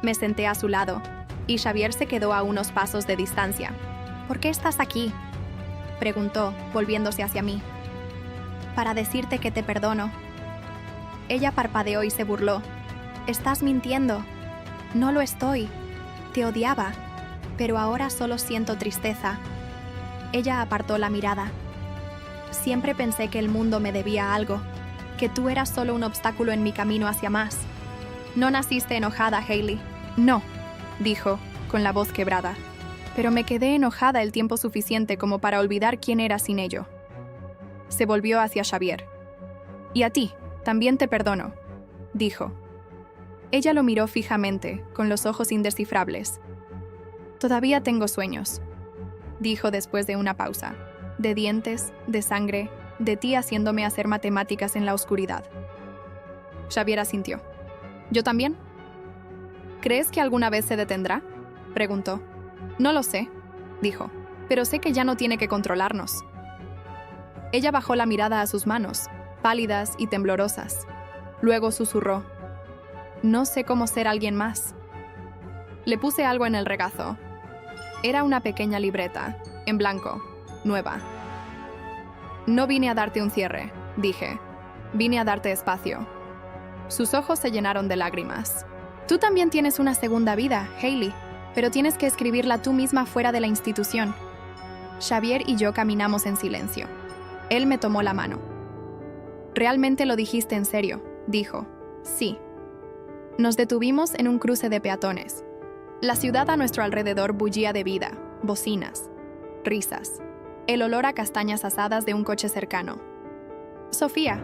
Me senté a su lado, y Xavier se quedó a unos pasos de distancia. «¿Por qué estás aquí?», preguntó, volviéndose hacia mí. «Para decirte que te perdono». Ella parpadeó y se burló. «Estás mintiendo». «No lo estoy. Te odiaba, pero ahora solo siento tristeza». Ella apartó la mirada. «Siempre pensé que el mundo me debía algo, que tú eras solo un obstáculo en mi camino hacia más». «No naciste enojada, Hailey». «No», dijo, con la voz quebrada. «Pero me quedé enojada el tiempo suficiente como para olvidar quién era sin ello». Se volvió hacia Xavier. «Y a ti, también te perdono», dijo. Ella lo miró fijamente, con los ojos indescifrables. «Todavía tengo sueños», dijo después de una pausa. de dientes, de sangre, de ti haciéndome hacer matemáticas en la oscuridad. Xavier asintió. ¿Yo también? ¿Crees que alguna vez se detendrá?, preguntó. No lo sé, dijo, pero sé que ya no tiene que controlarnos. Ella bajó la mirada a sus manos, pálidas y temblorosas. Luego susurró. No sé cómo ser alguien más. Le puse algo en el regazo. Era una pequeña libreta, en blanco, nueva. No vine a darte un cierre, dije. Vine a darte espacio. Sus ojos se llenaron de lágrimas. Tú también tienes una segunda vida, Hailey, pero tienes que escribirla tú misma fuera de la institución. Xavier y yo caminamos en silencio. Él me tomó la mano. ¿Realmente lo dijiste en serio?, dijo. Sí. Nos detuvimos en un cruce de peatones. La ciudad a nuestro alrededor bullía de vida, bocinas, risas, el olor a castañas asadas de un coche cercano. Sofía,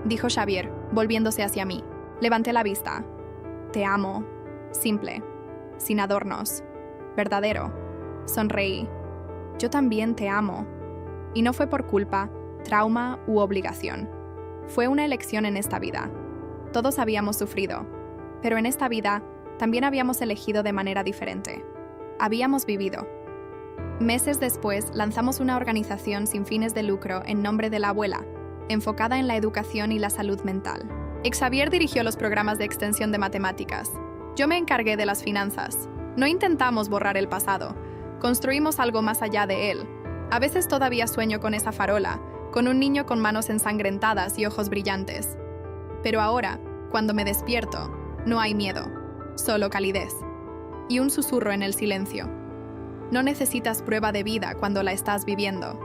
dijo Xavier, volviéndose hacia mí. Levanté la vista. Te amo. Simple. Sin adornos. Verdadero. Sonreí. Yo también te amo. Y no fue por culpa, trauma u obligación. Fue una elección en esta vida. Todos habíamos sufrido, pero en esta vida también habíamos elegido de manera diferente. Habíamos vivido. Meses después lanzamos una organización sin fines de lucro en nombre de la abuela, enfocada en la educación y la salud mental. Xavier dirigió los programas de extensión de matemáticas. Yo me encargué de las finanzas. No intentamos borrar el pasado. Construimos algo más allá de él. A veces todavía sueño con esa farola, con un niño con manos ensangrentadas y ojos brillantes. Pero ahora, cuando me despierto, no hay miedo, solo calidez. Y un susurro en el silencio. No necesitas prueba de vida cuando la estás viviendo.